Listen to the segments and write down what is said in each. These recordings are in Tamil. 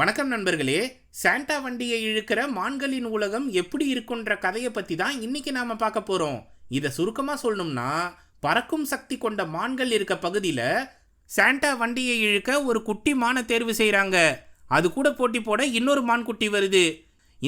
வணக்கம் நண்பர்களே. சாண்டா வண்டியை இழுக்கிற மான்களின் உலகம் எப்படி இருக்குன்ற கதையை பற்றி தான் இன்னைக்கு நாம பார்க்க போகிறோம். இதை சுருக்கமாக சொல்லணும்னா, பறக்கும் சக்தி கொண்ட மான்கள் இருக்க பகுதியில் சாண்டா வண்டியை இழுக்க ஒரு குட்டி மானை தேர்வு செய்கிறாங்க. அது கூட போட்டி போட இன்னொரு மான் குட்டி வருது.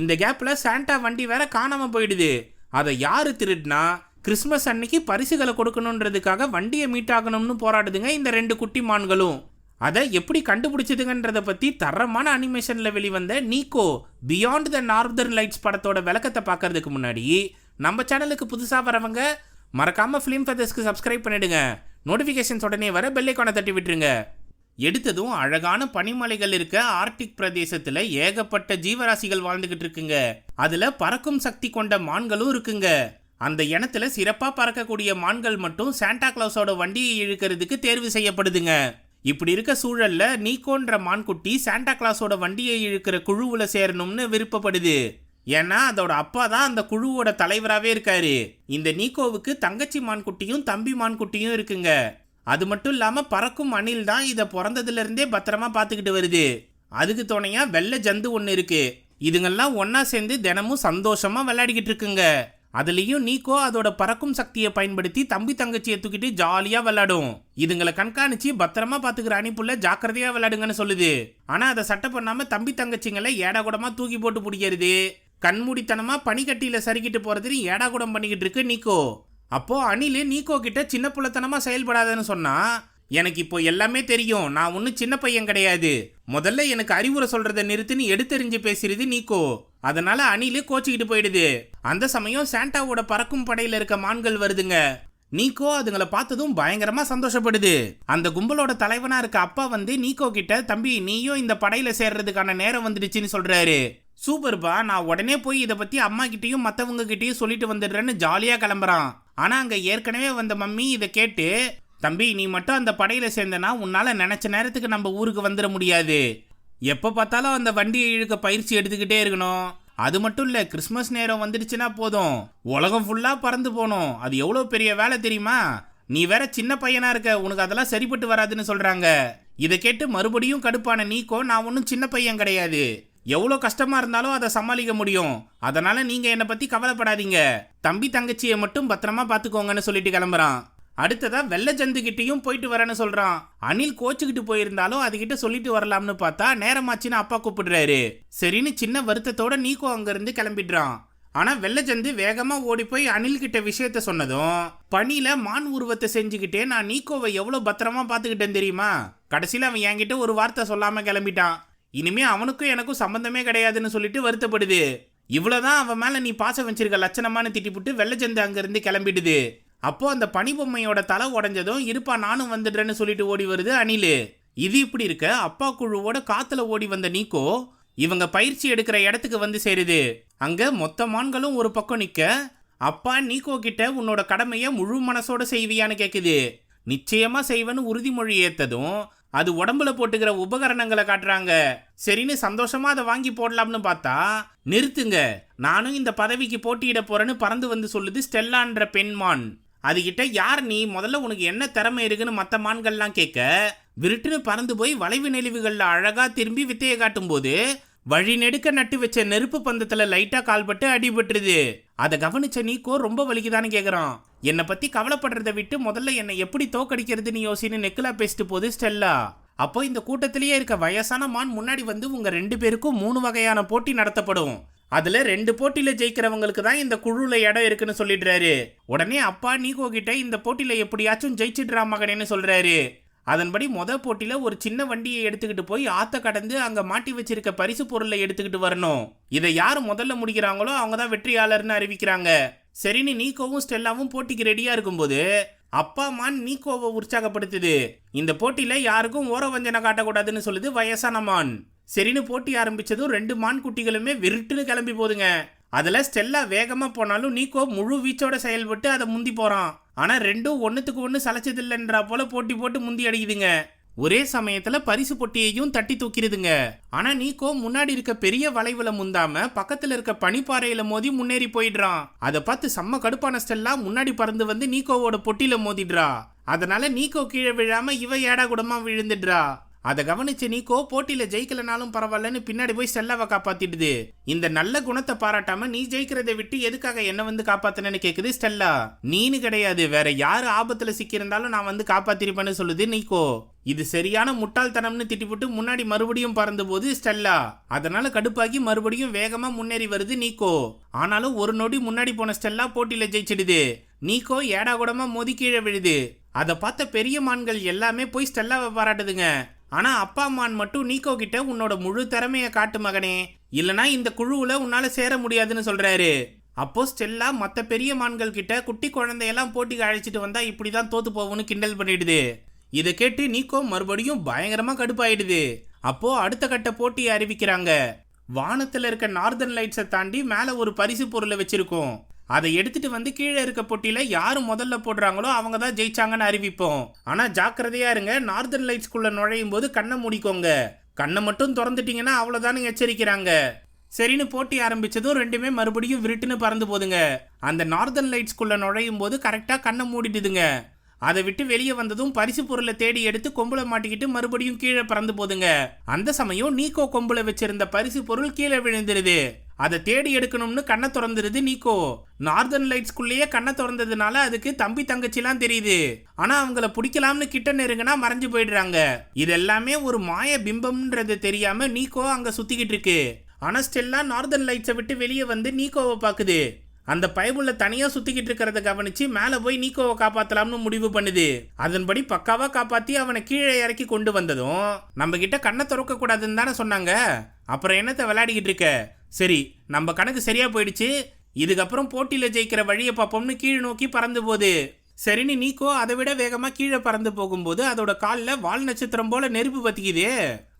இந்த கேப்பில் சாண்டா வண்டி வேற காணாமல் போயிடுது. அதை யார் திருடினா கிறிஸ்மஸ் அன்னைக்கு பரிசுகளை கொடுக்கணுன்றதுக்காக வண்டியை மீட்டாகணும்னு போராடுதுங்க இந்த ரெண்டு குட்டி மான்களும். அதை எப்படி கண்டுபிடிச்சதுங்கன்றதை பற்றி தரமான அனிமேஷனில் வெளிவந்த நீக்கோ பியாண்ட் த நார்தர்ன் லைட்ஸ் படத்தோட விளக்கத்தை பார்க்கறதுக்கு முன்னாடி நம்ம சேனலுக்கு புதுசாக வரவங்க மறக்காமல் ஃபிலிம் ஃபெதர்ஸ்க்கு சப்ஸ்கிரைப் பண்ணிடுங்க. நோட்டிஃபிகேஷன்ஸ் உடனே வர பெல் ஐகானை தட்டி விட்டுருங்க. எடுத்ததும் அழகான பனிமலைகள் இருக்க ஆர்டிக் பிரதேசத்தில் ஏகப்பட்ட ஜீவராசிகள் வாழ்ந்துகிட்டு இருக்குங்க. அதில் பறக்கும் சக்தி கொண்ட மான்களும் இருக்குங்க. அந்த இனத்துல சிறப்பாக பறக்கக்கூடிய மான்கள் மட்டும் சாண்டா கிளாஸோட வண்டியை இழுக்கிறதுக்கு தேர்வு செய்யப்படுதுங்க. இப்படி இருக்க சூழல்ல நீக்கோன்ற மான்குட்டி சாண்டா கிளாஸோட வண்டியை இழுக்கிற குழுவுல சேரணும்னு விருப்பப்படுது. ஏன்னா அதோட அப்பா தான் அந்த குழுவோட தலைவராகவே இருக்காரு. இந்த நீக்கோவுக்கு தங்கச்சி மான்குட்டியும் தம்பி மான்குட்டியும் இருக்குங்க. அது மட்டும் இல்லாம பறக்கும் அணில் தான் இதை பிறந்ததுல இருந்தே பத்திரமா பார்த்துக்கிட்டு வருது. அதுக்கு துணையா வெள்ளை ஜந்து ஒன்று இருக்கு. இதுங்கெல்லாம் ஒன்னா சேர்ந்து தினமும் சந்தோஷமா விளையாடிக்கிட்டு இருக்குங்க. அதுலேயும் நீக்கோ அதோட பறக்கும் சக்தியை பயன்படுத்தி தம்பி தங்கச்சியை தூக்கிட்டு ஜாலியாக விளையாடும். இதுங்களை கண்காணிச்சு பத்திரமா பார்த்துக்கிற அணிப்புள்ள ஜாக்கிரதையாக விளையாடுங்கன்னு சொல்லுது. ஆனால் அதை சட்டை பண்ணாமல் தம்பி தங்கச்சிங்களை ஏடாகுடமாக தூக்கி போட்டு பிடிக்கிறது, கண்மூடித்தனமாக பனிக்கட்டியில் சறுக்கிட்டு போகிறதுன்னு ஏடாகுடம் பண்ணிக்கிட்டு இருக்கு நீக்கோ. அப்போ அணில் நீக்கோ கிட்ட சின்ன புள்ளத்தனமாக செயல்படாதுன்னு சொன்னா, எனக்கு இப்போ எல்லாமே தெரியும், நான் ஒன்றும் சின்ன பையன் கிடையாது, முதல்ல எனக்கு அறிவுரை சொல்றதை நிறுத்துன்னு எடுத்தெறிஞ்சு பேசுறது நீக்கோ. அதனால அணில் கோச்சிக்கிட்டு போயிடுது. அந்த சமயம் சாண்டாவோட பறக்கும் படையில இருக்க மான்கள் வருதுங்க. நீக்கோ அதுங்களை பார்த்ததும் பயங்கரமா சந்தோஷப்படுது. அந்த கும்பலோட தலைவனா இருக்க அப்பா வந்து நீக்கோ கிட்ட, தம்பி நீயும் இந்த படையில சேர்றதுக்கான நேரம் வந்துடுச்சுன்னு சொல்றாரு. சூப்பர்பா, நான் உடனே போய் இதை பத்தி அம்மா கிட்டையும் மற்றவங்க கிட்டையும் சொல்லிட்டு வந்துடுறேன்னு ஜாலியா கிளம்புறான். ஆனா அங்க ஏற்கனவே வந்த மம்மி இதை கேட்டு, தம்பி நீ மட்டும் அந்த படையில சேர்ந்தனா உன்னால நினைச்ச நேரத்துக்கு நம்ம ஊருக்கு வந்துட முடியாது. எப்ப பார்த்தாலும் அந்த வண்டியை இழுக்க பயிற்சி எடுத்துக்கிட்டே இருக்கணும். அது மட்டும் இல்ல, கிறிஸ்மஸ் நேரம் வந்துடுச்சுன்னா போதும் உலகம் ஃபுல்லா பறந்து போகணும். அது எவ்வளவு பெரிய வேலை தெரியுமா? நீ வேற சின்ன பையனா இருக்க, உனக்கு அதெல்லாம் சரிப்பட்டு வராதுன்னு சொல்றாங்க. இதை கேட்டு மறுபடியும் கடுப்பான நீக்கோ, நான் ஒன்றும் சின்ன பையன் கிடையாது, எவ்வளோ கஷ்டமா இருந்தாலும் அதை சமாளிக்க முடியும், அதனால நீங்க என்னை பத்தி கவலைப்படாதீங்க, தம்பி தங்கச்சியை மட்டும் பத்திரமா பார்த்துக்கோங்கன்னு சொல்லிட்டு கிளம்புறான். அடுத்ததா வெள்ளை ஜந்து கிட்டையும் போயிட்டு வரேன்னு சொல்றான். அணில் கோச்சுக்கிட்டு போயிருந்தாலும் அதுகிட்ட சொல்லிட்டு வரலாம்னு பார்த்தா நேரமாச்சுன்னு அப்பா கூப்பிடுறாரு. சரின்னு சின்ன வருத்தத்தோட நீக்கோ அங்கிருந்து கிளம்பிடுறான். ஆனா வெள்ளை ஜந்து வேகமா ஓடி போய் அணில் கிட்ட விஷயத்த சொன்னதும், பனியில மான் உருவத்தை செஞ்சுக்கிட்டே நான் நீக்கோவை எவ்வளவு பத்திரமா பார்த்துக்கிட்டேன் தெரியுமா, கடைசியில் அவன் என்கிட்ட ஒரு வார்த்தை சொல்லாம கிளம்பிட்டான், இனிமே அவனுக்கும் எனக்கும் சம்பந்தமே கிடையாதுன்னு சொல்லிட்டு வருத்தப்படுது. இவ்வளவுதான் அவன் மேல நீ பாசம் வச்சிருக்க லட்சணமானு திட்டிப்புட்டு வெள்ளை ஜந்து அங்கிருந்து கிளம்பிடுது. அப்போ அந்த பனி பொம்மையோட தலை உடஞ்சதும், இருப்பா நானும் வந்துடுறேன்னு சொல்லிட்டு ஓடி வருது அணில். இது இப்படி இருக்க அப்பா குழுவோட காத்துல ஓடி வந்த நீக்கோ இவங்க பயிற்சி எடுக்கிற இடத்துக்கு வந்து சேருது. அங்க மொத்த மான்களும் ஒரு பக்கம் நிக்க, அப்பா நீக்கோ கிட்ட உன்னோட கடமையை முழு மனசோட செய்வியான்னு கேக்குது. நிச்சயமா செய்வேன்னு உறுதிமொழி ஏத்ததும் அது உடம்புல போட்டுக்கிற உபகரணங்களை காட்டுறாங்க. சரின்னு சந்தோஷமா அதை வாங்கி போடலாம்னு பார்த்தா, நிறுத்துங்க, நானும் இந்த பதவிக்கு போட்டியிட போறேன்னு பறந்து வந்து சொல்லுது ஸ்டெல்லான்ற பெண்மான். அதுகிட்ட யார் நீ, முதல்ல உனக்கு என்ன திறமை இருக்குன்னு மற்ற மான்கள்லாம் கேட்க, விருட்டுன்னு பறந்து போய் வளைவு நெளிவுகளில் அழகா திரும்பி வித்தையை காட்டும் போது வழி நெடுக்க நட்டு வச்ச நெருப்பு பந்தத்துல லைட்டா கால்பட்டு அடிபட்டுருது. அதை கவனிச்ச நீக்கோ ரொம்ப வலிக்குதான்னு கேக்குறான். என்னை பத்தி கவலைப்படுறதை விட்டு முதல்ல என்னை எப்படி தோக்கடிக்கிறதுன்னு யோசின்னு நெக்கிலா பேசிட்டு போது ஸ்டெல்லா. அப்போ இந்த கூட்டத்திலேயே இருக்க வயசான மான் முன்னாடி வந்து, உங்க 2 பேருக்கும் 3 வகையான போட்டி நடத்தப்படும், அதுல 2 போட்டியில ஜெயிக்கிறவங்களுக்கு தான் இந்த குழுல இடம் இருக்குன்னு சொல்லிடுறாரு. உடனே அப்பா நீக்கோ கிட்ட இந்த போட்டியில எப்படியாச்சும் ஜெயிச்சிடுறா மகனேன்னு சொல்றாரு. அதன்படி போட்டியில ஒரு சின்ன வண்டியை எடுத்துக்கிட்டு போய் ஆத்த கடந்து அங்க மாட்டி வச்சிருக்க பரிசு பொருளை எடுத்துக்கிட்டு வரணும். இதை யாரு முதல்ல முடிக்கிறாங்களோ அவங்க தான் வெற்றியாளர்னு அறிவிக்கிறாங்க. சரின்னு நீக்கோவும் ஸ்டெல்லாவும் போட்டிக்கு ரெடியா இருக்கும்போது அப்பா மான் நீக்கோவை உற்சாகப்படுத்துது. இந்த போட்டியில யாருக்கும் ஓர வஞ்சனை காட்டக்கூடாதுன்னு சொல்லுது வயசான மான். சரின்னு போட்டி ஆரம்பிச்சதும் 2 மான் குட்டிகளுமே விருட்டுன்னு கிளம்பி போதுங்க. அதுல ஸ்டெல்லா வேகமா போனாலும் நீக்கோ முழு வீச்சோட செயல்பட்டு அதை முந்தி போறான். ஆனா ரெண்டும் ஒன்னுத்துக்கு ஒண்ணு சளைச்சதில்லைன்றா போல போட்டி போட்டு முந்தி அடிக்குதுங்க. ஒரே சமயத்துல பரிசு பொட்டியையும் தட்டி தூக்கிடுதுங்க. ஆனா நீக்கோ முன்னாடி இருக்க பெரிய வளைவுல முந்தாம பக்கத்துல இருக்க பனிப்பாறையில மோதி முன்னேறி போயிடுறான். அதை பார்த்து செம்ம கடுப்பான ஸ்டெல்லா முன்னாடி பறந்து வந்து நீக்கோவோட பொட்டியில மோதிடுறா. அதனால நீக்கோ கீழே விழாம இவ ஏடா கூடமா விழுந்துடுறா. அதை கவனிச்ச நீக்கோ போட்டியில ஜெயிக்கலனாலும் பரவாயில்லன்னு பின்னாடி போய் ஸ்டெல்லாவை காப்பாத்திடுது. இந்த நல்ல குணத்தை பாராட்டாம நீ ஜெயிக்கிறதை விட்டு எதுக்காக என்ன வந்து காப்பாத்தினு கேக்குது ஸ்டெல்லா. நீனு கிடையாது, வேற யாரு ஆபத்துல சிக்கியிருந்தாலும் நான் வந்து காப்பாத்திருப்பேன்னு சொல்லுது நீக்கோ. இது சரியான முட்டாள்தனம்னு திட்டிவிட்டு முன்னாடி மறுபடியும் பறந்த போது ஸ்டெல்லா. அதனால கடுப்பாகி மறுபடியும் வேகமா முன்னேறி வருது நீக்கோ. ஆனாலும் ஒரு நொடி முன்னாடி போன ஸ்டெல்லா போட்டியில ஜெயிச்சிடுது. நீக்கோ ஏடா கூடமா மோதி கீழே விழுது. அதை பார்த்த பெரிய மான்கள் எல்லாமே போய் ஸ்டெல்லாவை பாராட்டுதுங்க. ஆனா அப்பா மான் மட்டும் நீக்கோ கிட்ட உன்னோட முழு திறமைய காட்டு மகனே, இல்லனா இந்த குழுவுல உன்னால சேர முடியாதுன்னு சொல்றாரு. அப்போ ஸ்டெல்லா மத்த பெரிய மான்கள் கிட்ட குட்டி குழந்தையெல்லாம் போட்டிக்கு அழைச்சிட்டு வந்தா இப்படிதான் தோத்து போகும்னு கிண்டல் பண்ணிடுது. இதை கேட்டு நீக்கோ மறுபடியும் பயங்கரமா கடுப்பாயிடுது. அப்போ அடுத்த கட்ட போட்டியை அறிவிக்கிறாங்க. வானத்துல இருக்க நார்தர்ன் லைட்ஸை தாண்டி மேல ஒரு பரிசு பொருளை வச்சிருக்கோம். அதை எடுத்துட்டு வந்து கீழே இருக்க போட்டியில யாரு முதல்ல போடுறாங்களோ அவங்க தான் ஜெயிச்சாங்கன்னு அறிவிப்போம். ஆனா ஜாக்கிரதையா இருங்க, நார்தர்ன் லைட்ஸ்குள்ள நுழையும் போது கண்ணை மூடிக்கோங்க. கண்ணை மட்டும் திறந்துட்டீங்கன்னா அவ்வளவுதானு எச்சரிக்கிறாங்க. சரின்னு போட்டி ஆரம்பிச்சதும் ரெண்டுமே மறுபடியும் விருட்டுன்னு பறந்து போதுங்க. அந்த நார்தர்ன் லைட்ஸ்குள்ள நுழையும் போது கரெக்டா கண்ணை மூடிடுதுங்க. அதை விட்டு வெளியே வந்ததும் பரிசு பொருளை தேடி எடுத்து கொம்புல மாட்டிக்கிட்டு மறுபடியும் கீழே பறந்து போதுங்க. அந்த சமயம் நீக்கோ கொம்புல வச்சிருந்த பரிசு பொருள் கீழே விழுந்துருது. அதை தேடி எடுக்கணும்னு கண்ணை திறந்துருது நீக்கோ. நார்தர்ன் லைட்ஸ்குள்ளேயே கண்ணை திறந்ததுனால அதுக்கு தம்பி தங்கச்சிலாம் தெரியுது. ஆனா அவங்கள பிடிக்கலாம்னு கிட்ட நெருங்கினா மறைஞ்சு போயிடுறாங்க. இது எல்லாமே ஒரு மாய பிம்பம்ன்றது தெரியாம நீக்கோ அங்க சுத்திக்கிட்டு இருக்கு. ஆனா ஸ்டெல்லா நார்தர்ன் லைட்ஸை விட்டு வெளியே வந்து நீக்கோவை பாக்குது. அந்த பைபுள்ள தனியா சுத்திக்கிட்டு இருக்கிறத கவனிச்சு மேல போய் நீக்கோவை காப்பாத்தலாம்னு முடிவு பண்ணுது. அதன்படி பக்காவா காப்பாத்தி அவனை கீழே இறக்கி கொண்டு வந்ததும், நம்ம கிட்ட கண்ணை திறக்க கூடாதுன்னு தானே சொன்னாங்க, அப்புறம் என்னத்தை விளையாடிக்கிட்டு இருக்க, சரி நம்ம கணக்கு சரியா போயிடுச்சு, இதுக்கப்புறம் போட்டியில ஜெயிக்கிற வழியை பார்ப்போம்னு கீழ் நோக்கி பறந்து போகுது. சரின்னு நீக்கோ அதை விட வேகமா கீழே பறந்து போகும்போது அதோட காலில் வால் நட்சத்திரம் போல நெருப்பு பத்திக்குது.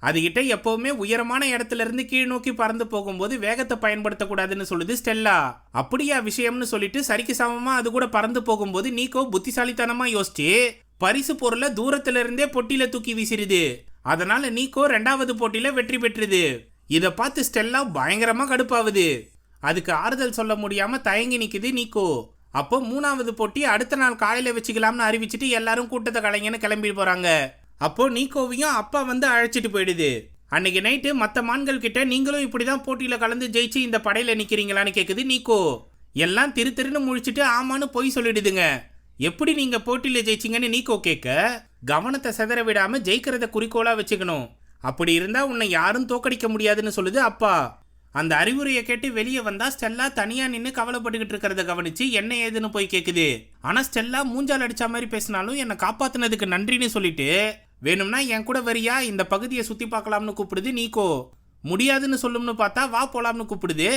அதுகிட்ட எப்பவுமே உயரமான இடத்துல இருந்து கீழ் நோக்கி பறந்து போகும்போது வேகத்தை பயன்படுத்தக்கூடாதுன்னு சொல்லுது ஸ்டெல்லா. அப்படியா விஷயம்னு சொல்லிட்டு சரிக்கு சமமா அது கூட பறந்து போகும்போது நீக்கோ புத்திசாலித்தனமா யோசிச்சு பரிசு பொருளை தூரத்துல இருந்தே பொட்டியில தூக்கி வீசிடுது. அதனால நீக்கோ 2வது போட்டியில வெற்றி பெற்றுது. இதை பார்த்து ஸ்டெல்லா பயங்கரமா கடுப்பாவுது. அதுக்கு ஆறுதல் சொல்ல முடியாம தயங்கி நிக்குது நீக்கோ. அப்போ 3வது போட்டி அடுத்த நாள் காலையில வச்சுக்கலாம்னு அறிவிச்சிட்டு எல்லாரும் கூட்டத்தை கலைங்கன்னு கிளம்பி போறாங்க. அப்போ நீக்கோவையும் அப்பா வந்து அழைச்சிட்டு போயிடுது. அன்னைக்கு நைட்டு மற்ற மான்கள் கிட்ட நீங்களும் இப்படிதான் போட்டியில கலந்து ஜெயிச்சு இந்த படையில நிக்கிறீங்களான்னு கேக்குது நீக்கோ. எல்லாம் திரு திருன்னு முழிச்சிட்டு ஆமான்னு பொய் சொல்லிடுதுங்க. எப்படி நீங்க போட்டியில ஜெயிச்சிங்கன்னு நீக்கோ கேட்க, கவனத்தை செதற விடாம ஜெயிக்கிறத குறிக்கோளா வச்சுக்கணும், அப்படி இருந்தா உன்னை யாரும் தோக்கடிக்க முடியாதுன்னு சொல்லுது அப்பா. அந்த அறிவுரையை கேட்டு வெளியே வந்தா ஸ்டெல்லா தனியா நின்று கவலைப்பட்டுக்கிட்டு இருக்கிறத கவனிச்சு என்ன ஏதுன்னு போய் கேக்குது. ஆனா ஸ்டெல்லா மூஞ்சால் அடிச்ச மாதிரி பேசினாலும் என்னை காப்பாத்தினதுக்கு நன்றின்னு சொல்லிட்டு வேணும்னா என் கூட வரியா இந்த பகுதியை சுத்தி பார்க்கலாம்னு கூப்பிடுது நீக்கோ. முடியாதுன்னு சொல்லும்னு பார்த்தா வா போலாம்னு கூப்பிடுது.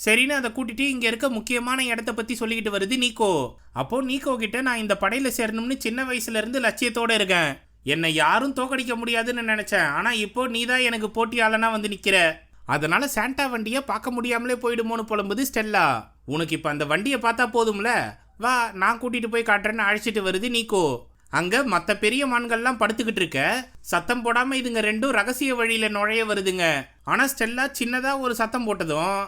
சரின்னு அதை கூட்டிட்டு இங்க இருக்க முக்கியமான இடத்த பத்தி சொல்லிக்கிட்டு வருது நீக்கோ. அப்போ நீக்கோ கிட்ட நான் இந்த படையில சேரணும்னு சின்ன வயசுல இருந்து லட்சியத்தோட இருக்கேன், என்னை யாரும் தோக்கடிக்க முடியாதுன்னு நினைச்சேன், ஆனா இப்போ நீதான் எனக்கு போட்டியாளனா வந்து நிக்கிற, அதனால சாண்டா வண்டியை பார்க்க முடியாமலே போயிடுமோன்னு புலம்புது ஸ்டெல்லா. உனக்கு இப்ப அந்த வண்டியை பார்த்தா போதும்ல, வா நான் கூட்டிட்டு போய் காட்டுறேன்னு அழைச்சிட்டு வருது நீக்கோ. அங்க மற்ற பெரிய மான்கள்லாம் படுத்துக்கிட்டு இருக்க, சத்தம் போடாம இதுங்க ரெண்டும் ரகசிய வழியில நுழைய வருதுங்க. ஆனா ஸ்டெல்லா சின்னதா ஒரு சத்தம் போட்டதும்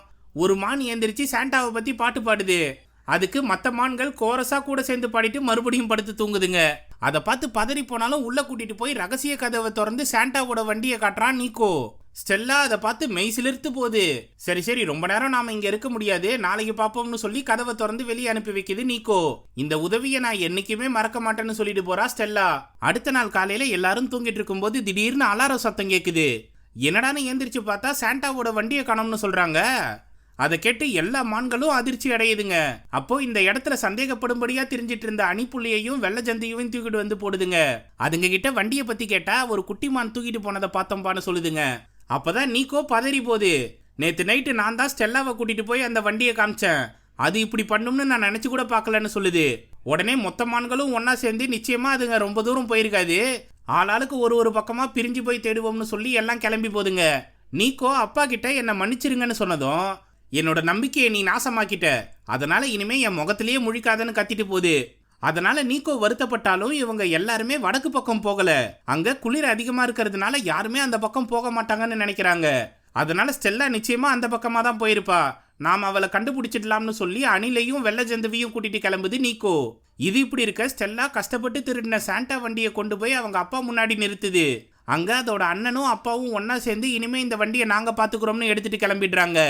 ஒரு மான் எந்திரிச்சு சாண்டாவை பத்தி பாட்டு பாடுது. அதுக்கு மற்ற மான்கள் கோரஸா கூட சேர்ந்து பாடிட்டு மறுபடியும் படுத்து தூங்குதுங்க. அதை பார்த்து பதறி போனாலும் உள்ள கூட்டிட்டு போய் ரகசிய கதவை திறந்து சாண்டாவோட வண்டியை காட்டுறான் நீக்கோ. ஸ்டெல்லா அதை பார்த்து மெய் சிலிர்த்து போகுது. சரி சரி ரொம்ப நேரம் நாம இங்க இருக்க முடியாது, நாளைக்கு பாப்போம்னு சொல்லி கதவை திறந்து வெளியே அனுப்பி வைக்குது நீக்கோ. இந்த உதவியை நான் என்னைக்குமே மறக்க மாட்டேன்னு சொல்லிட்டு போறா ஸ்டெல்லா. அடுத்த நாள் காலையில எல்லாரும் தூங்கிட்டு இருக்கும் போது திடீர்னு அலாரம் சத்தம் கேக்குது. என்னடான்னு எந்திரிச்சு பார்த்தா சாண்டாவோட வண்டியை காணோம்னு சொல்றாங்க. அதை கேட்டு எல்லா மான்களும் அதிர்ச்சி அடையுதுங்க. அப்போ இந்த இடத்துல சந்தேகப்படும்படியா தெரிஞ்சிட்டு இருந்த அணிப்புள்ளியையும் வெள்ள ஜந்தியையும் தூக்கிட்டு வந்து போடுதுங்க. அதுங்க கிட்ட வண்டியை பத்தி கேட்டா ஒரு குட்டி மான் தூக்கிட்டு போனதை பார்த்தோம்பான்னு சொல்லுதுங்க. அப்பதான் நீக்கோ பதறி போகுது. நேத்து நைட்டு நான் தான் ஸ்டெல்லாவை கூட்டிட்டு போய் அந்த வண்டியை காமிச்சேன், அது இப்படி பண்ணும்னு நான் நினைச்சு கூட பார்க்கலன்னு சொல்லுது. உடனே மொத்த மான்களும் ஒன்னா சேர்ந்து நிச்சயமா அதுங்க ரொம்ப தூரம் போயிருக்காது, ஆளாளுக்கு ஒரு பக்கமா பிரிஞ்சு போய் தேடுவோம்னு சொல்லி எல்லாம் கிளம்பி போதுங்க. நீக்கோ அப்பா கிட்ட என்னை மன்னிச்சிருங்கன்னு சொன்னதும், என்னோட நம்பிக்கையை நீ நாசமாக்கிட்ட, அதனால இனிமே என் முகத்திலேயே முழிக்காதன்னு கத்திட்டு போகுது. அதனால நீக்கோ வருத்தப்பட்டாலும் இவங்க எல்லாருமே வடக்கு பக்கம் போகல, அங்க குளிர் அதிகமா இருக்கிறதுனால யாருமே அந்த பக்கம் போக மாட்டாங்கன்னு நினைக்கிறாங்க. அதனால ஸ்டெல்லா நிச்சயமா அந்த பக்கமா தான் போயிருப்பா, நாம அவளை கண்டுபிடிச்சிடலாம்னு சொல்லி அணிலையும் வெள்ள ஜந்துவையும் கூட்டிட்டு கிளம்புது நீக்கோ. இது இப்படி இருக்க ஸ்டெல்லா கஷ்டப்பட்டு திருடின சாண்டா வண்டியை கொண்டு போய் அவங்க அப்பா முன்னாடி நிறுத்துது. அங்க அதோட அண்ணனும் அப்பாவும் ஒன்னா சேர்ந்து இனிமே இந்த வண்டியை நாங்க பாத்துக்கிறோம்னு எடுத்துட்டு கிளம்பிடுறாங்க.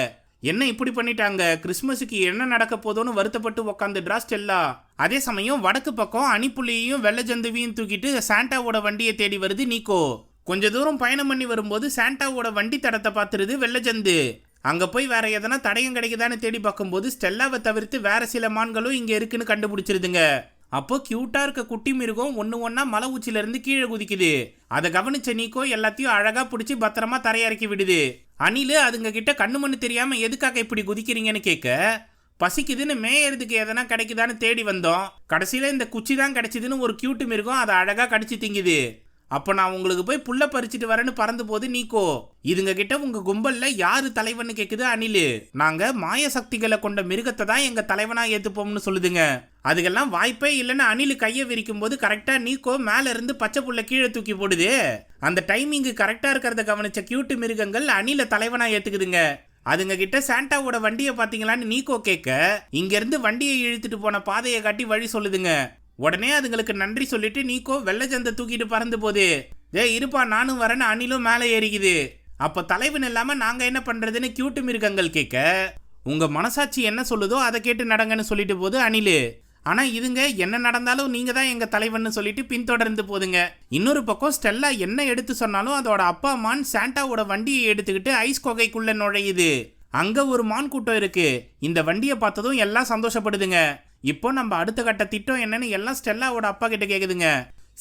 என்ன இப்படி பண்ணிட்டாங்க, கிறிஸ்மஸுக்கு என்ன நடக்க போதோன்னு வருத்தப்பட்டு உக்காந்துடுறா ஸ்டெல்லா. அதே சமயம் வடக்கு பக்கம் அணிப்புள்ளியையும் வெள்ளை ஜந்துவையும் தூக்கிட்டு சாண்டாவோட வண்டியை தேடி வருது நீக்கோ. கொஞ்ச தூரம் பயணம் பண்ணி வரும்போது சாண்டாவோட வண்டி தடத்தை பார்த்துருது வெள்ளை ஜந்து. அங்க போய் வேற எதனா தடயம் கிடைக்குதான்னு தேடி பார்க்கும்போது ஸ்டெல்லாவை தவிர்த்து வேற சில மான்களும் இங்க இருக்குன்னு கண்டுபிடிச்சிருதுங்க. அப்போ கியூட்டா இருக்க குட்டி மிருகம் ஒன்னா மலை உச்சில இருந்து கீழே குதிக்குது. அதை கவனிச்ச நீக்கோ எல்லாத்தையும் அழகா பிடிச்சி பத்திரமா தரையிறக்கி விடுது. அணிலு அதுங்க கிட்ட கண்ணு மண்ணு தெரியாம எதுக்காக இப்படி குதிக்கிறீங்கன்னு கேட்க, பசிக்குதுன்னு மேயறதுக்கு எதனா கிடைக்குதான்னு தேடி வந்தோம், கடைசியில இந்த குச்சி தான் கிடைச்சிதுன்னு ஒரு கியூட்டு மிருகம் அதை அழகா கடிச்சு திங்குது. அப்ப நான் உங்களுக்கு போய் புல்ல பறிச்சுட்டு வரேன்னு பறந்து போது நீக்கோ. இதுங்க கிட்ட உங்க கும்பல்ல யாரு தலைவன்னு கேக்குது அணிலு. நாங்க மாய சக்திகளை கொண்ட மிருகத்தை தான் எங்க தலைவனா ஏத்துப்போம்னு சொல்லுதுங்க. அதுக்கெல்லாம் வாய்ப்பே இல்லைன்னு அணிலு கையை விரிக்கும் போது கரெக்டா நீக்கோ மேல இருந்து பச்சை புல்ல கீழே தூக்கி போடுது. அந்த டைமிங் கரெக்டா இருக்கிறத கவனிச்ச கியூட்டு மிருகங்கள் அணில தலைவனா ஏத்துக்குதுங்க. அதுங்க கிட்ட சாண்டாவோட வண்டியை பாத்தீங்களான்னு நீக்கோ கேட்க, இங்க இருந்து வண்டியை இழுத்துட்டு போன பாதையை காட்டி வழி சொல்லுதுங்க. உடனே அதுங்களுக்கு நன்றி சொல்லிட்டு நீக்கோ வெள்ளை ஜந்தை தூக்கிட்டு பறந்து போது, இருப்பா நானும் வரேன்னு அணிலும் மேலே ஏறிக்குது. அப்போ தலைவன் இல்லாம நாங்க என்ன பண்றதுன்னு கியூட்டு மிருகங்கள் கேட்க, உங்க மனசாட்சி என்ன சொல்லுதோ அதை கேட்டு நடங்கன்னு சொல்லிட்டு போது அணிலு. ஆனா இதுங்க என்ன நடந்தாலும் நீங்க தான் எங்க தலைவன்னு சொல்லிட்டு பின்தொடர்ந்து போதுங்க. இன்னொரு பக்கம் ஸ்டெல்லா என்ன எடுத்து சொன்னாலும் அதோட அப்பா மான் சாண்டாவோட வண்டியை எடுத்துக்கிட்டு ஐஸ் கொகைக்குள்ள நுழையுது. அங்க ஒரு மான் கூட்டம் இருக்கு. இந்த வண்டியை பார்த்ததும் எல்லாம் சந்தோஷப்படுதுங்க. இப்போ நம்ம அடுத்த கட்ட திட்டம் என்னன்னு எல்லாம் ஸ்டெல்லாவோட அப்பா கிட்ட கேக்குதுங்க.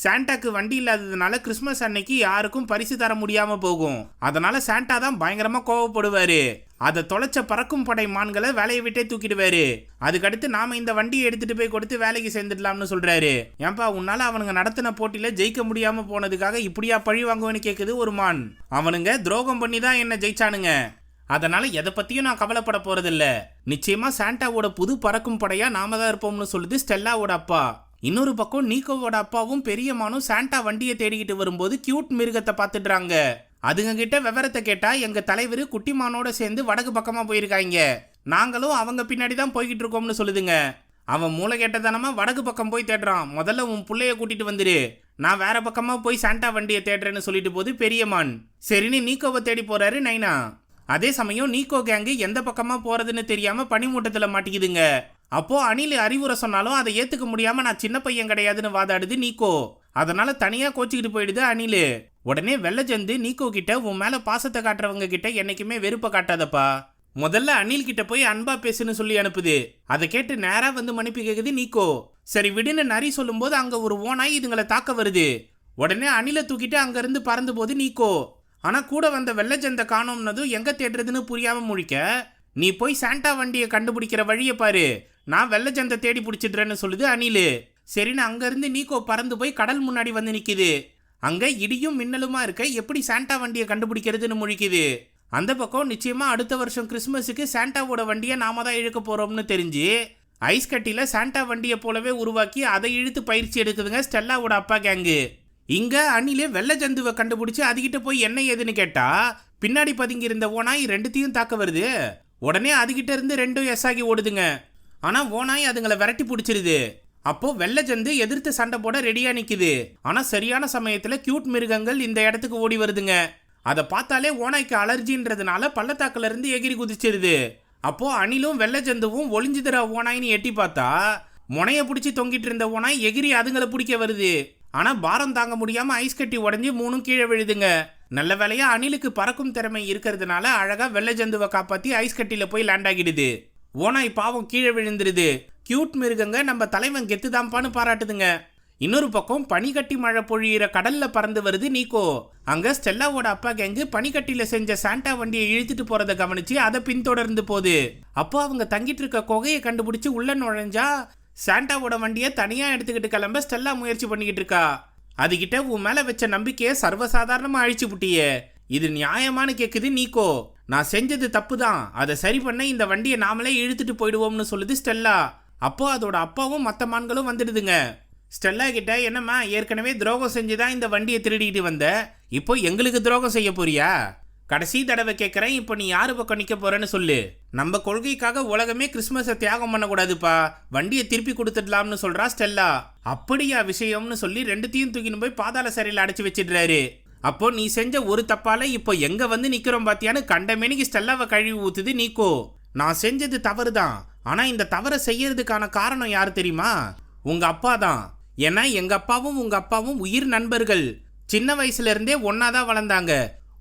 சாண்டாக்கு வண்டி இல்லாததுனால கிறிஸ்மஸ் அன்னைக்கு யாருக்கும் பரிசு தர முடியாம போகும். அதனால சாண்டா தான் பயங்கரமா கோவப்படுவாரு. அதை தொலைச்ச பறக்கும் படை மான்களை வேலையை விட்டே தூக்கிடுவாரு. அதுக்கடுத்து நாம இந்த வண்டியை எடுத்துட்டு போய் கொடுத்து வேலைக்கு சேர்ந்துடலாம்னு சொல்றாரு. ஏன்பா உன்னால அவனுங்க நடத்தின போட்டியில ஜெயிக்க முடியாம போனதுக்காக இப்படியா பழி வாங்குவேன்னு கேக்குது ஒரு மான். அவனுங்க துரோகம் பண்ணி தான் என்ன ஜெயிச்சானுங்க. அதனால எதை பத்தியும் நான் கவலைப்பட போறதில்ல. நிச்சயமா சாண்டாவோட புது பறக்கும் படையா நாம தான் இருப்போம்னு சொல்லுது ஸ்டெல்லாவோட அப்பா. இன்னொரு பக்கம் நீக்கோவோட அப்பாவும் பெரியமானும் சாண்டா வண்டியை தேடிக்கிட்டு வரும்போது கியூட் மிருகத்தை பார்த்துடுறாங்க. அதுங்க கிட்ட விவரத்தை கேட்டா எங்க தலைவர் குட்டிமானோட சேர்ந்து வடக்கு பக்கமா போயிருக்காங்க, நாங்களும் அவங்க பின்னாடி தான் போய்கிட்டு இருக்கோம்னு சொல்லுதுங்க. அவன் மூளை கேட்டதானமா வடக்கு பக்கம் போய் தேடுறான். முதல்ல உன் புள்ளைய கூட்டிட்டு வந்துரு, நான் வேற பக்கமா போய் சாண்டா வண்டியை தேடுறேன்னு சொல்லிட்டு போது பெரியமான். சரின்னு நீக்கோவை தேடி போறாரு நைனா. அதே சமயம் நீக்கோ கேங்கு எந்த பக்கமா போறதுன்னு தெரியாம பனிமூட்டத்துல மாட்டிக்குதுங்க. அப்போ அணில் அறிவுரை சொன்னாலும் அதை ஏத்துக்க முடியாம நான் சின்ன பையன் கிடையாதுன்னு வாதாடுது நீக்கோ. அதனால தனியா கோச்சிக்கிட்டு போயிடுது அணில். உடனே வெள்ளை ஜந்து நீக்கோ கிட்ட, உன் மேல பாசத்தை காட்டுறவங்க கிட்ட என்னைக்குமே வெறுப்ப காட்டாதப்பா, முதல்ல அணில் கிட்ட போய் அன்பா பேசுன்னு சொல்லி அனுப்புது. அதை கேட்டு நேரா வந்து மன்னிப்பு கேக்குது நீக்கோ. சரி விடுன்னு நரி சொல்லும் போது அங்க ஒரு ஓனாய் இதுங்களை தாக்க வருது. உடனே அணிலை தூக்கிட்டு அங்க இருந்து பறந்து போது நீக்கோ. ஆனா கூட வந்த வெள்ளை ஜந்தை காணோம்னதும் எங்க தேடுறதுன்னு புரியாம முழிக்க, நீ போய் சாண்டா வண்டியை கண்டுபிடிக்கிற வழியை பாரு, நான் வெள்ளை ஜந்தை தேடி பிடிச்சிடுறேன்னு சொல்லுது அணிலு. சரின்னு அங்க இருந்து நீக்கோ பறந்து போய் கடல் முன்னாடி வந்து நிக்குது. அங்க இடியும் மின்னலுமா இருக்க எப்படி சாண்டா வண்டியை கண்டுபிடிக்கிறதுன்னு முழிக்குது. அந்த பக்கம் நிச்சயமா அடுத்த வருஷம் கிறிஸ்மஸுக்கு சாண்டாவோட வண்டியை நாம தான் இழுக்க போறோம்னு தெரிஞ்சு ஐஸ் கட்டியில சாண்டா வண்டியை போலவே உருவாக்கி அதை இழுத்து பயிற்சி எடுக்குதுங்க ஸ்டெல்லாவோட அப்பா கேங்கு. இங்க அணிலே வெள்ளை ஜந்துவை கண்டுபிடிச்சு அதுகிட்ட போய் என்ன ஏதுன்னு கேட்டா, பின்னாடி பதுங்கி இருந்த ஓனாய் ரெண்டுத்தையும் தாக்க வருது. உடனே அதுகிட்ட இருந்து ரெண்டும் எஸ் ஆகி ஓடுதுங்க. ஆனா ஓனாய் அதுங்களை விரட்டி பிடிச்சிருது. அப்போ வெள்ளை ஜந்து எதிர்த்து சண்டை போட ரெடியா நிக்குது. ஆனா சரியான சமயத்துல கியூட் மிருகங்கள் இந்த இடத்துக்கு ஓடி வருதுங்க. அதை பார்த்தாலே ஓனாய்க்கு அலர்ஜின்றதுனால பள்ளத்தாக்குல இருந்து எகிரி குதிச்சிருது. அப்போ அணிலும் வெள்ளை ஜந்துவும் ஒளிஞ்சுதுற ஓனாயின்னு எட்டி பார்த்தா முனைய பிடிச்சி தொங்கிட்டு இருந்த ஓனாய் எகிரி அதுங்களை பிடிக்க வருது. ஆனா பாரம் தாங்க முடியாம ஐஸ் கட்டி உடஞ்சி மூணும் கீழே விழுதுங்க. நல்ல வேலையா அணிலுக்கு பறக்கும் திறமை இருக்கிறதுனால அழகா வெள்ளை ஜந்துவை காப்பாத்தி ஐஸ் கட்டியில போய் லேண்ட் ஆகிடுது. ஓனாய் பாவம் கீழே விழுந்துருது. கியூட் மிருகங்க நம்ம தலைவன் கெத்துதான்பான்னு பாராட்டுதுங்க. இன்னொரு பக்கம் பனிக்கட்டி மழை பொழியிற கடல்ல பறந்து வருது நீக்கோ. அங்க ஸ்டெல்லாவோட அப்பா கேங்கு பனிக்கட்டியில செஞ்ச சாண்டா வண்டியை இழுத்துட்டு போறதை கவனிச்சு அதை பின்தொடர்ந்து போகுது. அப்போ அவங்க தங்கிட்டு இருக்க குகையை கண்டுபிடிச்சு உள்ள நுழைஞ்சா சாண்டாவோட வண்டியை தனியா எடுத்துக்கிட்டு கிளம்ப ஸ்டெல்லா முயற்சி பண்ணிக்கிட்டு இருக்கா. அதுகிட்ட உன் மேல வச்ச நம்பிக்கையை சர்வசாதாரணமா அழிச்சு புட்டியே, இது நியாயமானு கேக்குது நீக்கோ. நான் செஞ்சது தப்பு தான், அதை சரி பண்ண இந்த வண்டியை நாமளே இழுத்துட்டு போயிடுவோம்னு சொல்லுது ஸ்டெல்லா. அப்போ அதோட அப்பாவும் மற்ற மான்களும் வந்துடுதுங்க. ஸ்டெல்லா கிட்ட, என்னம்மா ஏற்கனவே துரோகம் செஞ்சுதான் இந்த வண்டியை திருடிட்டு வந்த, இப்போ எங்களுக்கு துரோகம் செய்ய போறியா? கடைசி தடவை கேட்குறேன், இப்போ நீ யாரு பக்கம் நிற்க போறேன்னு சொல்லு. நம்ம கொள்கைக்காக உலகமே கிறிஸ்மஸை தியாகம் பண்ணக்கூடாதுப்பா, வண்டியை திருப்பி கொடுத்துடலாம்னு சொல்றா ஸ்டெல்லா. அப்படியா விஷயம்னு சொல்லி ரெண்டுத்தையும் தூக்கின்னு போய் பாதாள சிறையில் அடைச்சி வச்சிடுறாரு. அப்போ நீ செஞ்ச ஒரு தப்பால இப்போ எங்க வந்து நிக்கிறோம் பாத்தியான்னு கண்டமேனிக்கு ஸ்டெல்லாவை கழுவி ஊத்துது நீக்கோ. நான் செஞ்சது தவறுதான், ஆனா இந்த தவறை செய்யறதுக்கான காரணம் யாரு தெரியுமா? உங்க அப்பா தான். ஏன்னா எங்க அப்பாவும் உங்க அப்பாவும் உயிர் நண்பர்கள். சின்ன வயசுல இருந்தே ஒன்னாதான் வளர்ந்தாங்க.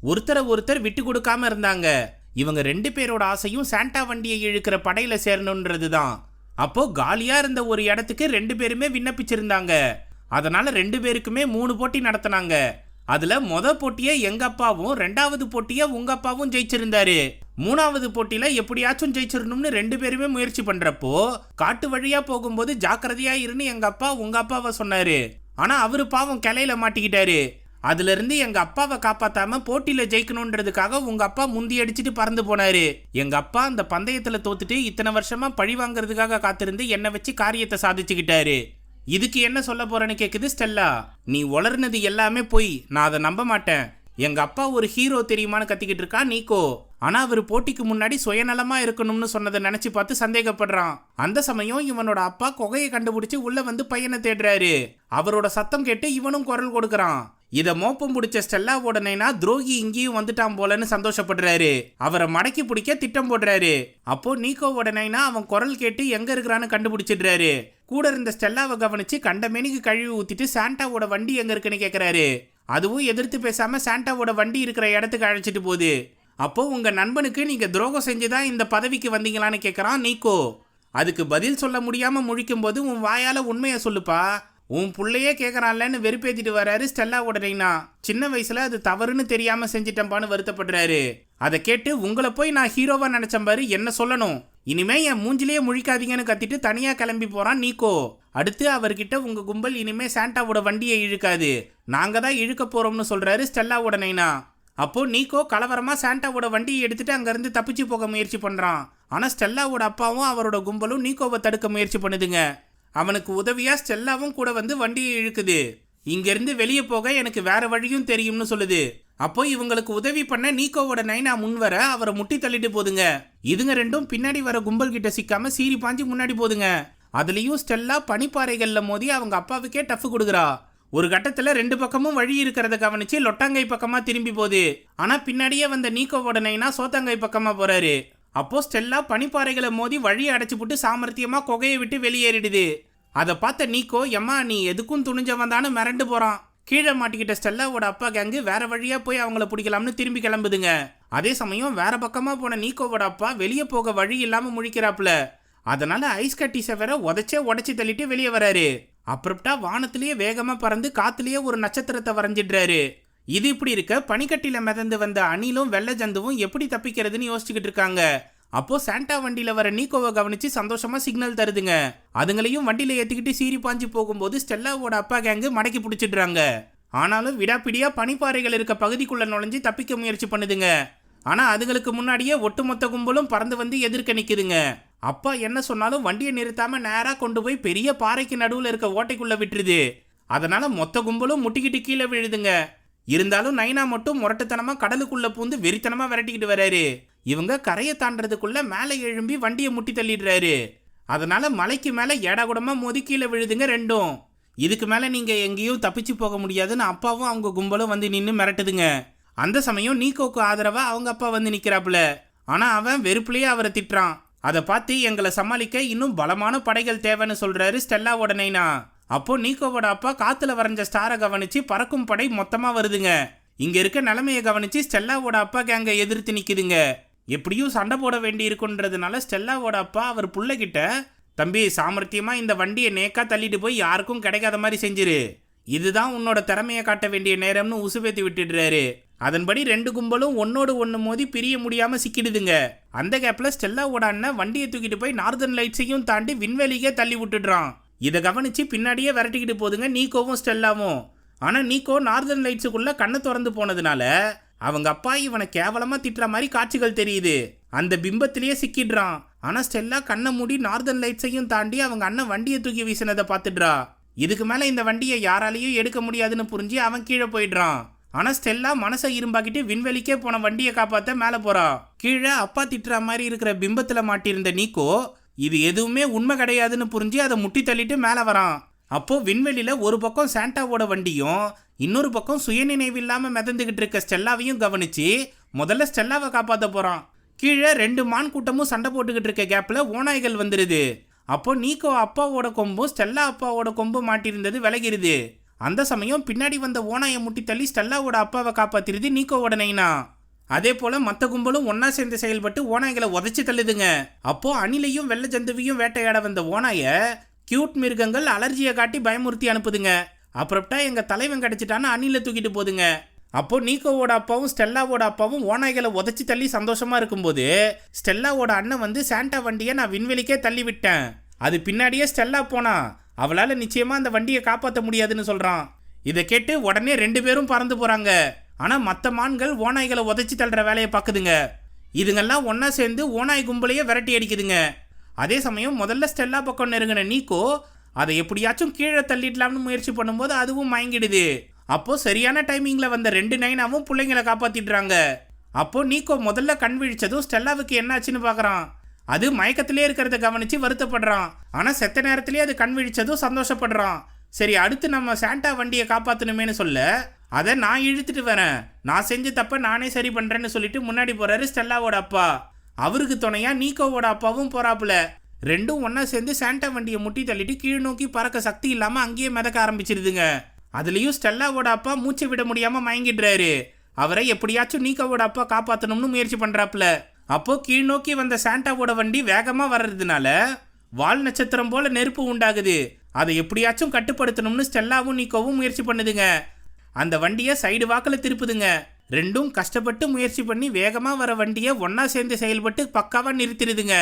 ஒருத்தரை ஒருத்தர் விட்டு கொடுக்காம இருந்தாங்க. இவங்க 2 பேரோட ஆசையும் சாண்டா வண்டியை இழுக்கிற படையில சேரணும்ன்றது தான். அப்போ காலியா இருந்த ஒரு இடத்துக்கு 2 பேருமே விண்ணப்பிச்சிருந்தாங்க. அதனால 2 பேருக்குமே 3 போட்டி நடத்தினாங்க. அதுல போட்டியை எங்க அப்பாவும் 2வது போட்டியை உங்க அப்பாவும் ஜெயிச்சிருந்தாரு. 3வது போட்டியில எப்படியாச்சும் ஜெயிச்சிடணும்னு 2 பேருமே முயற்சி பண்றப்போ காட்டு வழியா போகும்போது ஜாக்கிரதையா இருன்னு எங்க அப்பா உங்க அப்பாவை சொன்னாரு. ஆனா அவரு பாவம் கிளையில மாட்டிக்கிட்டாரு. அதுல இருந்து எங்க அப்பாவை காப்பாத்தாம போட்டியில ஜெயிக்கணும்ன்றதுக்காக உங்க அப்பா முந்தி அடிச்சுட்டு பறந்து போனாரு. எங்க அப்பா அந்த பந்தயத்துல தோத்துட்டு இத்தனை வருஷமா பழி வாங்கறதுக்காக காத்திருந்து என்னை வச்சு காரியத்தை சாதிச்சுக்கிட்டாரு. இதுக்கு என்ன சொல்ல போறேன்னு கேக்குது ஸ்டெல்லா. நீ வளர்னது எல்லாமே போய், நான் அதை நம்ப மாட்டேன். எங்க அப்பா ஒரு ஹீரோ தெரியுமான்னு கத்திக்கிட்டு இருக்கா நீக்கோ. ஆனா அவர் போட்டிக்கு முன்னாடி சுயநலமா இருக்கணும்னு சொன்னதை நினைச்சு பார்த்து சந்தேகப்படுறான். அந்த சமயம் இவனோட அப்பா குகையை கண்டுபிடிச்சு உள்ள வந்து பையனை தேடுறாரு. அவரோட சத்தம் கேட்டு இவனும் குரல் கொடுக்கறான். இத மோப்பம் பிடிச்ச ஸ்டெல்லா உடனேனா துரோகி இங்கேயும் வந்துட்டான் போலன்னு சந்தோஷப்படுறாரு. அவரை மடக்கி பிடிக்க திட்டம் போடுறாரு. அப்போ நீக்கோ உடனேனா அவன் குரல் கேட்டு எங்க இருக்கிறான்னு கண்டுபிடிச்சிடுறாரு. கூட இருந்த ஸ்டெல்லாவை கவனிச்சு கண்டமேனிக்கு கழுவி ஊத்திட்டு சாண்டாவோட வண்டி எங்க இருக்குன்னு கேக்குறாரு. அதுவும் எதிர்த்து பேசாம சாண்டாவோட வண்டி இருக்கிற இடத்துக்கு அழைச்சிட்டு போகுது. அப்போ உங்க நண்பனுக்கு நீங்க துரோகம் செஞ்சுதான் இந்த பதவிக்கு வந்தீங்களான்னு கேக்குறான் நீக்கோ. அதுக்கு பதில் சொல்ல முடியாம முழிக்கும் போது உன் வாயால உண்மையை சொல்லுப்பா, உன் புள்ளையே கேட்கறான்லன்னு வெறுப்பேத்திட்டு வராரு ஸ்டெல்லா உடனேனா. சின்ன வயசுல அது தவறுன்னு தெரியாம செஞ்சிட்டம்பான்னு வருத்தப்படுறாரு. அதை கேட்டு உங்களை போய் நான் ஹீரோவா நினைச்சேன் பாரு, என்ன சொல்லணும், இனிமே என் மூஞ்சிலேயே முழிக்காதீங்கன்னு கத்திட்டு தனியா கிளம்பி போறான் நீக்கோ. அடுத்து அவர்கிட்ட உங்க கும்பல் இனிமே சாண்டாவோட வண்டியை இழுக்காது, நாங்க தான் இழுக்க போறோம்னு சொல்றாரு ஸ்டெல்லா உடனேனா. அப்போ நீக்கோ கலவரமா சாண்டாவோட வண்டியை எடுத்துட்டு அங்கிருந்து தப்பிச்சு போக முயற்சி பண்றான். ஆனா ஸ்டெல்லாவோட அப்பாவும் அவரோட கும்பலும் நீக்கோவை தடுக்க முயற்சி பண்ணுதுங்க. அவனுக்கு உதவியா ஸ்டெல்லாவும் கூட வந்து வண்டியை இழுக்குது. இங்கிருந்து வெளியே போக எனக்கு வேற வழியும் தெரியும்னு சொல்லுது. அப்போ இவங்களுக்கு உதவி பண்ண நீக்கோவோட நைனா முன்வர அவரை முட்டி தள்ளிட்டு போதுங்க. இதுங்க ரெண்டும் பின்னாடி வர கும்பல் கிட்ட சிக்காம சீறி பாஞ்சு முன்னாடி போதுங்க. அதுலயும் ஸ்டெல்லா பனிப்பாறைகள்ல மோதி அவங்க அப்பாவுக்கே டஃப் கொடுக்குறா. ஒரு கட்டத்துல 2 பக்கமும் வழி இருக்கிறத கவனிச்சு லொட்டாங்கை பக்கமா திரும்பி போகுது. ஆனா பின்னாடியே வந்த நீக்கோவோட நைனா சோத்தாங்கை பக்கமா போறாரு. அப்போ ஸ்டெல்லா பனிப்பாறைகளை மோதி வழியை அடைச்சு போட்டு சாமர்த்தியமா குகையை விட்டு வெளியேறிடுது. அதை பார்த்த நீக்கோ எம்மா நீ எதுக்கும் துணிஞ்சவன் தானே மிரண்டு போறான். கீழே மாட்டிக்கிட்ட ஸ்டெல்லாவோட அப்பா கேங்கு வேற வழியா போய் அவங்கள பிடிக்கலாம்னு திரும்பி கிளம்புதுங்க. அதே சமயம் வேற பக்கமா போன நீக்கோவோட அப்பா வெளியே போக வழி இல்லாம முழிக்கிறாப்புல. அதனால ஐஸ் கட்டி செவரை உடைச்சு தள்ளிட்டு வெளியே வராரு. அப்புறம்டா வானத்திலேயே வேகமா பறந்து காத்துலயே ஒரு நட்சத்திரத்தை வரைஞ்சிடுறாரு. இது இப்படி இருக்க பனிக்கட்டில மிதந்து வந்த அணிலும் வெள்ளை ஜந்துவும் எப்படி தப்பிக்கிறதுன்னு யோசிச்சுக்கிட்டு இருக்காங்க. அப்போ சாண்டா வண்டியில வர நீக்கோவை கவனிச்சு சந்தோஷமா சிக்னல் தருதுங்க. அதுங்களையும் வண்டியில ஏத்திக்கிட்டு சீறி பாஞ்சு போகும்போது ஸ்டெல்லாவோட அப்பா கேங்கு மடக்கி பிடிச்சிடுறாங்க. ஆனாலும் விடாப்பிடியா பனிப்பாறைகள் இருக்க பகுதிக்குள்ள நுழைஞ்சு தப்பிக்க முயற்சி பண்ணுதுங்க. ஆனா அதுங்களுக்கு முன்னாடியே ஒட்டுமொத்த கும்பலும் பறந்து வந்து எதிர்க்க நிக்குதுங்க. அப்பா என்ன சொன்னாலும் வண்டியை நிறுத்தாம நேரா கொண்டு போய் பெரிய பாறைக்கு நடுவுல இருக்க ஓட்டைக்குள்ள விட்டுருது. அதனால மொத்த கும்பலும் முட்டிக்கிட்டு கீழே விழுதுங்க. இருந்தாலும் நைனா மட்டும் முரட்டுத்தனமா கடலுக்குள்ள பூந்து வெறித்தனமா விரட்டிக்கிட்டு வராரு. இவங்க கரையை தாண்டறதுக்குள்ள மேலே எழும்பி வண்டியை முட்டி தள்ளிடுறாரு. அதனால மலைக்கு மேல ஏடாகுடமா மோதி கீழே விழுதுங்க ரெண்டும். இதுக்கு மேல நீங்க எங்கேயும் தப்பிச்சு போக முடியாதுன்னு அப்பாவும் அவங்க கும்பலும் வந்து நின்று மிரட்டுதுங்க. அந்த சமயம் நீக்கோக்கு ஆதரவா அவங்க அப்பா வந்து நிக்கிறாப்புல. ஆனா அவன் வெறுப்புலயே அவரை திட்டுறான். அதை பார்த்து எங்களை சமாளிக்க இன்னும் பலமான படைகள் தேவைன்னு சொல்றாரு ஸ்டெல்லாவோட நைனா. அப்போ நீக்கோவோட அப்பா காத்துல வரைஞ்ச ஸ்டாரை கவனிச்சு பறக்கும் படை மொத்தமா வருதுங்க. இங்க இருக்க நிலைமையை கவனிச்சு ஸ்டெல்லாவோட அப்பா கேங்க எதிர்த்து நிக்குதுங்க. எப்படியும் சண்டை போட வேண்டி இருக்குன்றதுனால ஸ்டெல்லாவோட அப்பா அவர் புள்ளகிட்ட, தம்பி சாமர்த்தியமா இந்த வண்டியை நேக்கா தள்ளிட்டு போய் யாருக்கும் கிடைக்காத மாதிரி செஞ்சிரு, இதுதான் உன்னோட திறமையை காட்ட வேண்டிய நேரம்னு உசுபேத்தி விட்டுடுறாரு. அதன்படி 2 கும்பலும் ஒன்னோடு ஒன்று மோதி பிரிய முடியாம சிக்கிடுதுங்க. அந்த கேப்ல ஸ்டெல்லாவோட அண்ணன் வண்டியை தூக்கிட்டு போய் நார்தர்ன் லைட்ஸையும் தாண்டி விண்வெளிக்கே தள்ளி விட்டுடுறான். இதை கவனிச்சு பின்னாடியே விரட்டிக்கிட்டு போதுங்க நீக்கோவும் ஸ்டெல்லாவும். ஆனா நீக்கோ நார்தர்ன் லைட்ஸுக்குள்ள கண்ணு திறந்து போனதுனால அவங்க அப்பா இவனை கேவலமா திட்டுற மாதிரி காட்சிகள் தெரியுது. அந்த பிம்பத்திலேயே சிக்கிடுறான். ஆனா ஸ்டெல்லா கண்ணை மூடி நார்தர்ன் லைட்ஸையும் தாண்டி அவங்க அண்ணன் வண்டியை தூக்கி வீசினதை பார்த்துடுறா. இதுக்கு மேல இந்த வண்டியை யாராலையும் எடுக்க முடியாதுன்னு புரிஞ்சு அவன் கீழே போயிடுறான். ஆனா ஸ்டெல்லா மனசை இரும்பாக்கிட்டு விண்வெளிக்கே போன வண்டியை காப்பாத்த மேல போறா. கீழே அப்பா திட்டுற மாதிரி இருக்கிற பிம்பத்துல மாட்டியிருந்த நீக்கோ இது எதுவுமே உண்மை கிடையாதுன்னு புரிஞ்சு அதை முட்டி தள்ளிட்டு மேல வரான். அப்போ விண்வெளியில ஒரு பக்கம் சாண்டாவோட வண்டியும் இன்னொரு பக்கம் சுயநினைவு இல்லாம மிதந்துகிட்டு இருக்க ஸ்டெல்லாவையும் கவனிச்சு முதல்ல ஸ்டெல்லாவை காப்பாற்ற போறான். கீழே 2 மான் கூட்டமும் சண்டை போட்டுக்கிட்டு இருக்க கேப்ல ஓநாய்கள் வந்துருது. அப்போ நீக்கோ அப்பாவோட கொம்பும் ஸ்டெல்லா அப்பாவோட கொம்பும் மாட்டிருந்தது விலகிருது. அந்த சமயம் பின்னாடி வந்த ஓநாயை முட்டி தள்ளி ஸ்டெல்லாவோட அப்பாவை காப்பாத்திருது நீக்கோவோட நைனா. அதே போல மற்ற கும்பலும் ஒன்னா சேர்ந்து செயல்பட்டு ஓநாய்களை உதைச்சு தள்ளுதுங்க. அப்போ அணிலையும் வெள்ளை ஜந்துவையும் வேட்டையாட வந்த ஓநாய கியூட் மிருகங்கள் அலர்ஜியை காட்டி பயமுறுத்தி அனுப்புதுங்க. அப்புறம்டா எங்க தலைவன் கிடைச்சிட்டான்னு அணில தூக்கிட்டு போதுங்க. அப்போ நீக்கோவோட அப்பாவும் ஸ்டெல்லாவோட அப்பாவும் ஓநாய்களை உதைச்சி தள்ளி சந்தோஷமா இருக்கும்போது ஸ்டெல்லாவோட அண்ணன் வந்து சாண்டா வண்டியை நான் விண்வெளிக்கே தள்ளி விட்டேன், அது பின்னாடியே ஸ்டெல்லா போனா அவளால் நிச்சயமா அந்த வண்டியை காப்பாற்ற முடியாதுன்னு சொல்றான். இதை கேட்டு உடனே 2 பேரும் பறந்து போறாங்க. ஆனா மற்ற மான்கள் ஓநாய்களை உதைச்சி தள்ளுற வேலையை பார்க்குதுங்க. இதுங்கெல்லாம் ஒன்னா சேர்ந்து ஓநாய் கும்பலையே விரட்டி அடிக்குதுங்க. அதே சமயம் முதல்ல ஸ்டெல்லா பக்கம் நெருங்கின நீக்கோ அதை எப்படியாச்சும் கீழே தள்ளிடலாம்னு முயற்சி பண்ணும்போது அதுவும் மயங்கிடுது. அப்போ சரியான டைமிங்ல வந்த 2 நைனாவும் பிள்ளைங்களை காப்பாத்திடுறாங்க. அப்போ நீக்கோ முதல்ல கண் விழிச்சதும் ஸ்டெல்லாவுக்கு என்னாச்சுன்னு பாக்குறான். அது மயக்கத்திலே இருக்கிறத கவனிச்சு வருத்தப்படுறான். ஆனா செத்த நேரத்திலேயே அது கண் விழிச்சதும் சந்தோஷப்படுறான். சரி, அடுத்து நம்ம சாண்டா வண்டியை காப்பாற்றணுமேனு சொல்ல அதை நான் இழுத்துட்டு வரேன், நான் செஞ்ச தப்ப நானே சரி பண்றேன்னு சொல்லிட்டு முன்னாடி போறாரு ஸ்டெல்லாவோட அப்பா. அவருக்கு துணையா நீக்கோவோட அப்பாவும் போறாப்புல. 2ம் ஒன்னா சேர்ந்து சாண்டா வண்டியை முட்டி தள்ளிட்டு கீழ் நோக்கி பறக்க சக்தி இல்லாம அங்கேயே மிதக்க ஆரம்பிச்சிருதுங்க. அதுலயும் ஸ்டெல்லாவோட அப்பா மூச்சு விட முடியாம மயங்கிடுறாரு. அவரை எப்படியாச்சும் நீக்கோவோட அப்பா காப்பாற்றணும்னு முயற்சி பண்றாப்புல. அப்போ கீழ் நோக்கி வந்த சாண்டாவோட வண்டி வேகமா வர்றதுனால வால் நட்சத்திரம் போல நெருப்பு உண்டாகுது. அதை எப்படியாச்சும் கட்டுப்படுத்தணும்னு ஸ்டெல்லாவும் நீக்கோவும் முயற்சி பண்ணுதுங்க. அந்த வண்டியை சைடு வாக்கில் திருப்புதுங்க. 2ம் கஷ்டப்பட்டு முயற்சி பண்ணி வேகமா வர வண்டியை ஒன்னா சேர்ந்து செயல்பட்டு பக்காவா நிறுத்திடுதுங்க.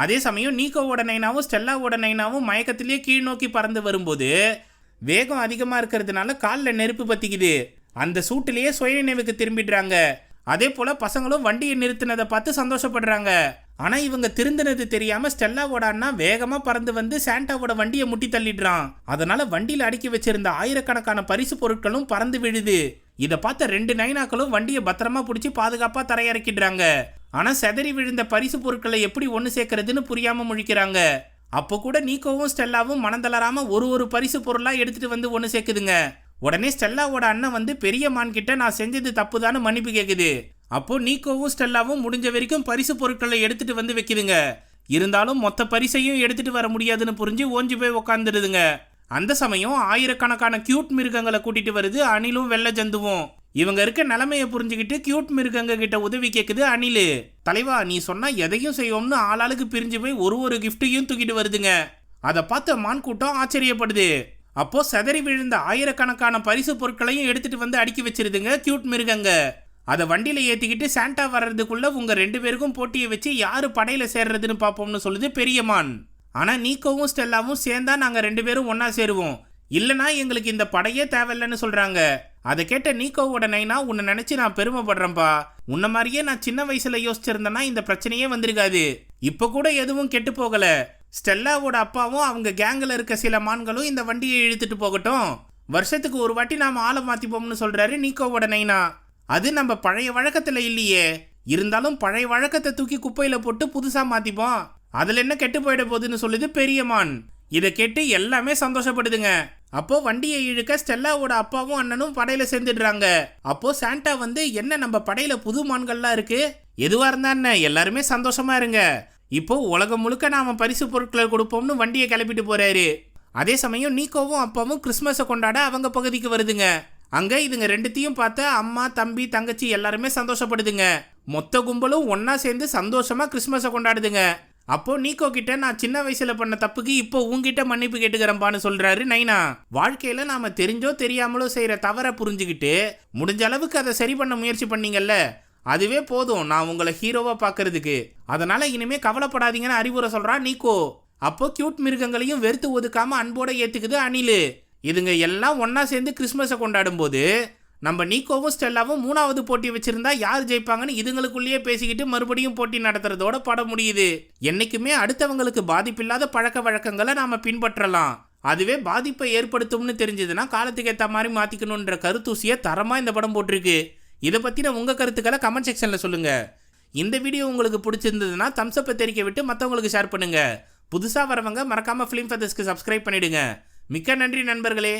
அதே சமயம் நீக்கோவோட நைனாவும் ஸ்டெல்லாவோட நைனாவும் மயக்கத்திலேயே கீழ் நோக்கி பறந்து வரும்போது வேகம் அதிகமா இருக்கிறதுனால காலில் நெருப்பு பத்திக்குது. அந்த சூட்டிலேயே சுயநினைவுக்கு திரும்பிடுறாங்க. அதே போல பசங்களும் வண்டியை நிறுத்தினதை பார்த்து சந்தோஷப்படுறாங்க. ஆனா இவங்க திருந்தினது தெரியாம ஸ்டெல்லாவோட அண்ணா வேகமா பறந்து வந்து சாண்டாவோட வண்டியை முட்டி தள்ளிடுறான். அதனால வண்டியில அடுக்கி வச்சிருந்த ஆயிரக்கணக்கான பரிசு பொருட்களும் பறந்து விழுது. இதை பார்த்த 2 நைனாக்களும் வண்டியை பத்திரமா பிடிச்சி பாதுகாப்பா தரையிறக்கிடுறாங்க. ஆனா செதறி விழுந்த பரிசு பொருட்களை எப்படி ஒன்னு சேர்க்கறதுன்னு புரியாம முழிக்கிறாங்க. அப்போ கூட நீக்கோவும் ஸ்டெல்லாவும் மனந்தளராம ஒரு பரிசு பொருளா எடுத்துட்டு வந்து ஒன்னு சேர்க்குதுங்க. உடனே ஸ்டெல்லாவோட அண்ணன் வந்து பெரிய மான் கிட்ட நான் செஞ்சது தப்புதான்னு மன்னிப்பு கேக்குது. அப்போ நீக்கோவும் ஸ்டெல்லாவும் முடிஞ்ச வரைக்கும் பரிசு பொருட்களை எடுத்துட்டு வந்து வைக்குதுங்க. இருந்தாலும் மொத்த பரிசையும் எடுத்துட்டு வர முடியாதுன்னு புரிஞ்சு ஓஞ்சி போய் உக்காந்துடுதுங்க. அந்த சமயம் ஆயிரக்கணக்கான கியூட் மிருகங்களை கூட்டிட்டு வருது அணிலும் வெள்ளை ஜந்துவும். இவங்க இருக்க நிலைமையை புரிஞ்சுக்கிட்டு கியூட் மிருகங்க கிட்ட உதவி கேக்குது அணிலு. தலைவா, நீ சொன்னா எதையும் செய்வோம்னு ஆளாளுக்கு பிரிஞ்சு போய் ஒரு கிஃப்டையும் தூக்கிட்டு வருதுங்க. அதை பார்த்த மான் கூட்டம் ஆச்சரியப்படுது. அப்போ செதறி விழுந்த ஆயிரக்கணக்கான பரிசு பொருட்களையும் எடுத்துட்டு வந்து அடுக்கி வச்சிருதுங்க கியூட் மிருகங்க. அதை வண்டியில ஏத்திக்கிட்டு சாண்டா வர்றதுக்குள்ள உங்க 2 பேருக்கும் போட்டியை வச்சு யாரு படையில சேர்றதுன்னு பாப்போம்னு சொல்லுது பெரியமான். ஆனா நீக்கோவும் ஸ்டெல்லாவும் சேர்ந்தா நாங்க 2 பேரும் ஒன்னா சேருவோம், இல்லனா எங்களுக்கு இந்த படையே தேவையில்லைன்னு சொல்றாங்க. அதை கேட்ட நீக்கோவோட நைனா, உன்னை நினைச்சு நான் பெருமைப்படுறேன்பா, உன்ன மாதிரியே நான் சின்ன வயசுல யோசிச்சிருந்தேன்னா இந்த பிரச்சனையே வந்திருக்காது. இப்ப கூட எதுவும் கெட்டு போகல. ஸ்டெல்லாவோட அப்பாவும் அவங்க கேங்கில் இருக்க சில மான்களும் இந்த வண்டியை இழுத்துட்டு போகட்டும், வருஷத்துக்கு ஒரு வாட்டி நாம ஆளை மாத்திப்போம்னு சொல்றாரு நீக்கோவோட நைனா. அது நம்ம பழைய வழக்கத்துல இல்லையே, இருந்தாலும் பழைய வழக்கத்தை தூக்கி குப்பையில போட்டு புதுசா மாத்திப்போம், அதுல என்ன கெட்டு போயிட போகுதுன்னு சொல்லுது பெரியமான். இதை கேட்டு எல்லாமே சந்தோஷப்படுதுங்க. அப்போ வண்டியை இழுக்க ஸ்டெல்லாவோட அப்பாவும் அண்ணனும் படையில சேர்ந்துடுறாங்க. அப்போ சாண்டா வந்து, என்ன நம்ம படையில புது மான்கள்லாம் இருக்கு, எதுவா இருந்தா என்ன, எல்லாருமே சந்தோஷமா இருங்க, இப்போ உலகம் முழுக்க நாம பரிசு பொருட்களை கொடுப்போம்னு வண்டியை கிளப்பிட்டு போறாரு. அதே சமயம் நீக்கோவும் அப்பாவும் கிறிஸ்மஸை கொண்டாட அவங்க பகுதிக்கு வருதுங்க. அங்க இதுங்க 2த்தையும் பார்த்த அம்மா தம்பி தங்கச்சி எல்லாருமே சந்தோஷப்படுதுங்க. மொத்த கும்பலும் ஒன்னா சேர்ந்து சந்தோஷமா கிறிஸ்மஸை கொண்டாடுதுங்க. அப்போ நீக்கோ கிட்ட, நான் சின்ன வயசுல பண்ண தப்புக்கு இப்போ உங்ககிட்ட மன்னிப்பு கேட்டுக்கிறப்பான்னு சொல்றாரு நைனா. வாழ்க்கையில நாம தெரிஞ்சோ தெரியாமலோ செய்யற தவறை புரிஞ்சுக்கிட்டு முடிஞ்ச அளவுக்கு அதை சரி பண்ண முயற்சி பண்ணீங்கல்ல, அதுவே போதும் நான் உங்களை ஹீரோவா பாக்குறதுக்கு, அதனால இனிமே கவலைப்படாதீங்கன்னு அறிவுரை சொல்றா நீக்கோ. அப்போ கியூட் மிருகங்களையும் வெறுத்து ஒதுக்காம அன்போட ஏத்துக்குது அணிலு. இதுங்க எல்லாம் ஒன்னா சேர்ந்து கிறிஸ்மஸை கொண்டாடும் போது நம்ம நீக்கோவும் ஸ்டெல்லாவும் 3வது போட்டி வச்சிருந்தா யார் ஜெயிப்பாங்கன்னு இதுங்களுக்குள்ளேயே பேசிக்கிட்டு மறுபடியும் போட்டி நடத்துறதோட படம் முடியுது. என்னைக்குமே அடுத்தவங்களுக்கு பாதிப்பில்லாத பழக்க வழக்கங்களை நாம பின்பற்றலாம், அதுவே பாதிப்பை ஏற்படுத்தும்னு தெரிஞ்சதுன்னா காலத்துக்கு ஏற்ற மாதிரி மாத்திக்கணுன்ற கருத்தூசியை தரமா இந்த படம் போட்டிருக்கு. இதை பத்தின உங்க கருத்துக்களை கமெண்ட் செக்ஷன்ல சொல்லுங்க. இந்த வீடியோ உங்களுக்கு பிடிச்சிருந்ததுன்னா தம்ஸ் அப்பை தெரிவிக்க விட்டு மற்றவங்களுக்கு ஷேர் பண்ணுங்க. புதுசா வரவங்க மறக்காம ஃபிலிம் ஃபெதர்ஸ்க்கு சப்ஸ்கிரைப் பண்ணிடுங்க. மிக்க நன்றி நண்பர்களே.